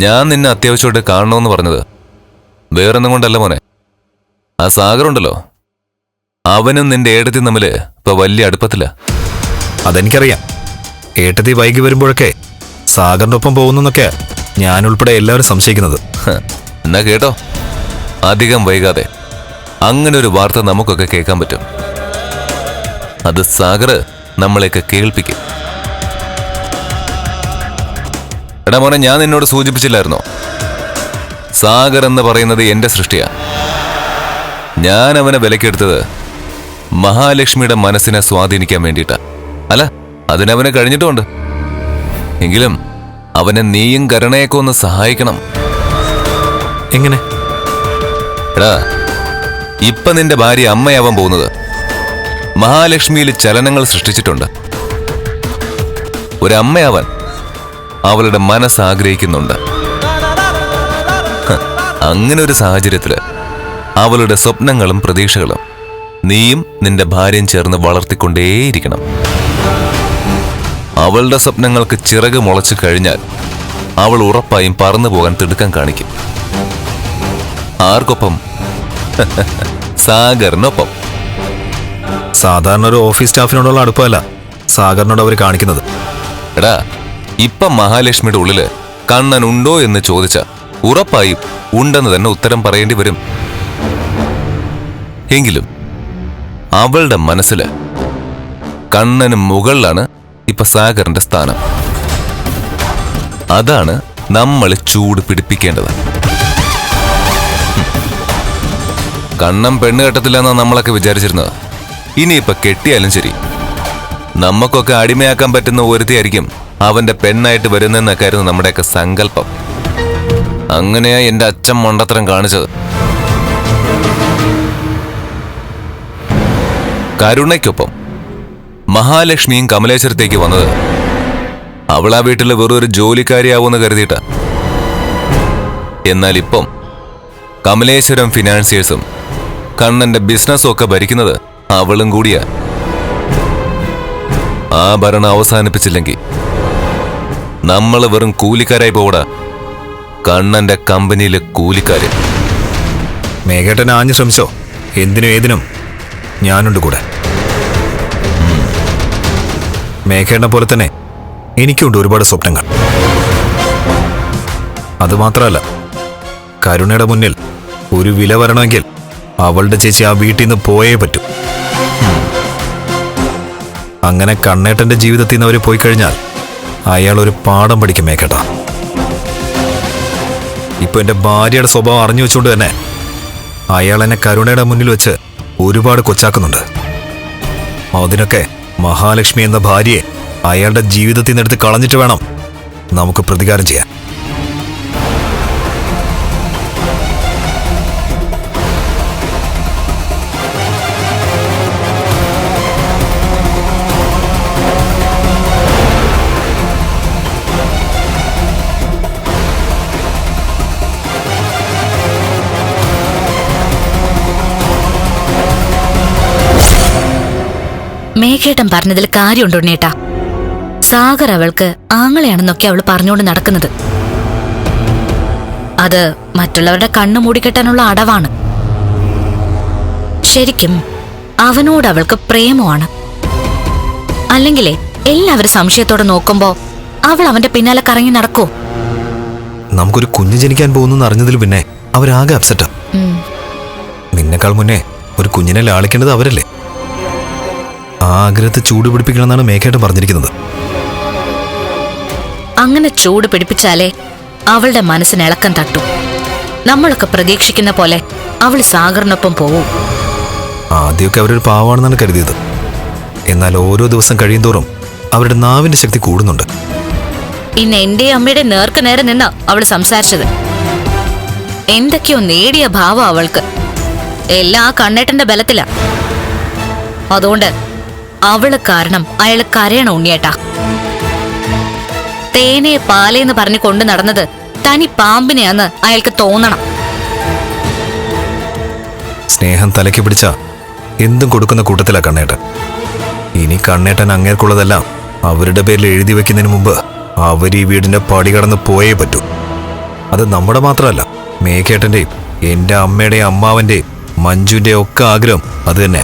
ഞാൻ നിന്നെ അത്യാവശ്യമായിട്ട് കാണണമെന്ന് പറഞ്ഞത് വേറൊന്നും കൊണ്ടല്ല മോനെ. ആ സാഗറുണ്ടല്ലോ, അവനും നിന്റെ ഏട്ടത്തി തമ്മില് ഇപ്പൊ വലിയ അടുപ്പത്തില്ല. അതെനിക്കറിയാം. ഏട്ടത്തി വൈകി വരുമ്പോഴൊക്കെ സാഗറിന്റെ ഒപ്പം പോകുന്നൊക്കെ ഞാനുൾപ്പെടെ എല്ലാവരും സംശയിക്കുന്നത്. എന്നാ കേട്ടോ, അധികം വൈകാതെ അങ്ങനെ ഒരു വാർത്ത നമുക്കൊക്കെ കേൾക്കാൻ പറ്റും. അത് സാഗറ് നമ്മളെയൊക്കെ കേൾപ്പിക്കും. എടാ മോനെ, ഞാൻ നിന്നോട് സൂചിപ്പിച്ചില്ലായിരുന്നോ, സാഗർ എന്ന് പറയുന്നത് എന്റെ സൃഷ്ടിയാ. ഞാൻ അവനെ വിലക്കെടുത്തത് മഹാലക്ഷ്മിയുടെ മനസ്സിനെ സ്വാധീനിക്കാൻ വേണ്ടിയിട്ടാ. അല്ല, അതിനവനെ കഴിഞ്ഞിട്ടുമുണ്ട്. എങ്കിലും അവനെ നീയും കരുണയൊക്കെ ഒന്ന് സഹായിക്കണം. എങ്ങനെ? എടാ, ഇപ്പൊ നിന്റെ ഭാര്യ അമ്മയാവാൻ പോകുന്നത് മഹാലക്ഷ്മിയിൽ ചലനങ്ങൾ സൃഷ്ടിച്ചിട്ടുണ്ട്. ഒരമ്മയാവാൻ അവളുടെ മനസ്സ് ആഗ്രഹിക്കുന്നുണ്ട്. അങ്ങനെ ഒരു സാഹചര്യത്തില് അവളുടെ സ്വപ്നങ്ങളും പ്രതീക്ഷകളും നീയും നിന്റെ ഭാര്യയും ചേർന്ന് വളർത്തിക്കൊണ്ടേയിരിക്കണം. അവളുടെ സ്വപ്നങ്ങൾക്ക് ചിറക് മുളച്ചു കഴിഞ്ഞാൽ അവൾ ഉറപ്പായും പറന്നു പോകാൻ തിടുക്കം കാണിക്കും. ആർക്കൊപ്പം? സാഗറിനൊപ്പം. സാധാരണ ഒരു ഓഫീസ് സ്റ്റാഫിനോടുള്ള അടുപ്പമല്ല സാഗറിനോട് അവർ കാണിക്കുന്നത്. എടാ, ഇപ്പം മഹാലക്ഷ്മിയുടെ ഉള്ളില് കണ്ണൻ ഉണ്ടോ എന്ന് ചോദിച്ച ഉറപ്പായും ഉണ്ടെന്ന് തന്നെ ഉത്തരം പറയേണ്ടി വരും. എങ്കിലും അവളുടെ മനസ്സില് കണ്ണന് മുകളിലാണ് ഇപ്പൊ സാഗറിന്റെ സ്ഥാനം. അതാണ് നമ്മൾ ചൂട് പിടിപ്പിക്കേണ്ടത്. കണ്ണൻ പെണ്ണ് കെട്ടത്തില്ലെന്നാ നമ്മളൊക്കെ വിചാരിച്ചിരുന്നത്. ഇനിയിപ്പൊ കെട്ടിയാലും ശരി, നമുക്കൊക്കെ അടിമയാക്കാൻ പറ്റുന്ന ഒരുത്തിയായിരിക്കും അവന്റെ പെണ്ണായിട്ട് വരുന്നെന്നൊക്കെയായിരുന്നു നമ്മുടെയൊക്കെ സങ്കല്പം. അങ്ങനെയാ എന്റെ അച്ഛൻ മണ്ടത്തരം കാണിച്ചത്. കരുണയ്ക്കൊപ്പം മഹാലക്ഷ്മിയും കമലേശ്വരത്തേക്ക് വന്നത് അവൾ ആ വീട്ടിൽ വെറൊരു ജോലിക്കാരിയാവുമെന്ന് കരുതിയിട്ട. എന്നാൽ ഇപ്പം കമലേശ്വരം ഫിനാൻസിയേഴ്സും കണ്ണന്റെ ബിസിനസ്സും ഒക്കെ ഭരിക്കുന്നത് അവളും കൂടിയാ. ആ ഭരണം അവസാനിപ്പിച്ചില്ലെങ്കിൽ നമ്മൾ വെറും കൂലിക്കാരായി പോകൂടാ, കണ്ണന്റെ കമ്പനിയിലെ കൂലിക്കാര്. മേഘേട്ടൻ ആഞ്ഞു ശ്രമിച്ചോ, എന്തിനും ഏതിനും ഞാനുണ്ട് കൂടെ. മേഘേട്ടനെ പോലെ തന്നെ എനിക്കുണ്ട് ഒരുപാട് സ്വപ്നങ്ങൾ. അതുമാത്രമല്ല, കരുണയുടെ മുന്നിൽ ഒരു വില വരണമെങ്കിൽ അവളുടെ ചേച്ചി ആ വീട്ടിൽ നിന്ന് പോയേ പറ്റൂ. അങ്ങനെ കണ്ണേട്ടന്റെ ജീവിതത്തിൽ നിന്ന് അവർ പോയി കഴിഞ്ഞാൽ അയാൾ ഒരു പാഠം പഠിക്കും മേഘേട്ട. ഇപ്പൊ എന്റെ ഭാര്യയുടെ സ്വഭാവം അറിഞ്ഞു വെച്ചുകൊണ്ട് തന്നെ അയാൾ എന്നെ കരുണയുടെ മുന്നിൽ വെച്ച് ഒരുപാട് കൊച്ചാക്കുന്നുണ്ട്. അതിനൊക്കെ മഹാലക്ഷ്മി എന്ന ഭാര്യയെ അയാളുടെ ജീവിതത്തിൽ നിന്ന് എടുത്ത് കളഞ്ഞിട്ട് വേണം നമുക്ക് പ്രതികാരം ചെയ്യാൻ. മേഘേട്ടൻ പറഞ്ഞതിൽ കാര്യമുണ്ടോ ഉണ്ണേട്ടാ? സാഗർ അവൾക്ക് ആങ്ങളെയാണെന്നൊക്കെ അവൾ പറഞ്ഞുകൊണ്ട് നടക്കുന്നത്. അത് മറ്റുള്ളവരുടെ കണ്ണു മൂടിക്കെട്ടാനുള്ള അടവാണ്. ശരിക്കും അവനോട് അവൾക്ക് പ്രേമമാണ്. അല്ലെങ്കിലേ എല്ലാവരും സംശയത്തോടെ നോക്കുമ്പോ അവൾ അവന്റെ പിന്നാലെ കറങ്ങി നടക്കോ? നമുക്കൊരു കുഞ്ഞ് ജനിക്കാൻ പോകുന്നു അറിഞ്ഞതിൽ പിന്നെ അവരാകെ അപ്സെറ്റാ. നിന്നെക്കാൾ മുന്നേ ഒരു കുഞ്ഞിനെ ലാളിക്കേണ്ടത് അവരല്ലേ. ആ ആഗ്രഹത്തെ ചൂട് പിടിപ്പിക്കണമെന്നാണ് മേഘേട്ടൻ പറഞ്ഞിരിക്കുന്നത്. അങ്ങനെ ചൂട് പിടിപ്പിച്ചാലേ അവളുടെ മനസ്സിന് ഇളക്കം തട്ടു. നമ്മളൊക്കെ പ്രതീക്ഷിക്കുന്ന പോലെ അവൾ സാഗറിനൊപ്പം പോവും. ആദ്യമൊക്കെ അവരൊരു പാവാണെന്നാണ് കരുതിയത്. എന്നാൽ ഓരോ ദിവസം കഴിയുന്തോറും അവരുടെ നാവിന്റെ ശക്തി കൂടുന്നുണ്ട്. ഇന്ന് എന്റെ അമ്മയുടെ നേർക്ക് നേരെ നിന്നാ അവൾ സംസാരിച്ചത്. എന്തൊക്കെയോ നേടിയ ഭാവം അവൾക്ക്. എല്ലാം ആ കണ്ണേട്ടന്റെ ബലത്തിലാ. അതുകൊണ്ട് അവള് കാരണം അയാൾ കരയണം ഉണ്ണിയേട്ടാ. തേനെ പാലേന്ന് പറഞ്ഞു കൊണ്ടു നടന്നത് തനി പാമ്പിനെയാന്ന് അയാൾക്ക് തോന്നണം. സ്നേഹം തലയ്ക്ക് പിടിച്ച എന്തും കൊടുക്കുന്ന കൂട്ടത്തിലാ കണ്ണേട്ടൻ. ഇനി കണ്ണേട്ടൻ അങ്ങേർക്കുള്ളതെല്ലാം അവരുടെ പേരിൽ എഴുതി വെക്കുന്നതിന് മുമ്പ് അവർ ഈ വീടിന്റെ പടി കടന്ന് പോയേ പറ്റൂ. അത് നമ്മുടെ മാത്രമല്ല, മേഘേട്ടന്റെയും എന്റെ അമ്മയുടെയും അമ്മാവന്റെയും മഞ്ജുവിന്റെയും ഒക്കെ ആഗ്രഹം അത് തന്നെ.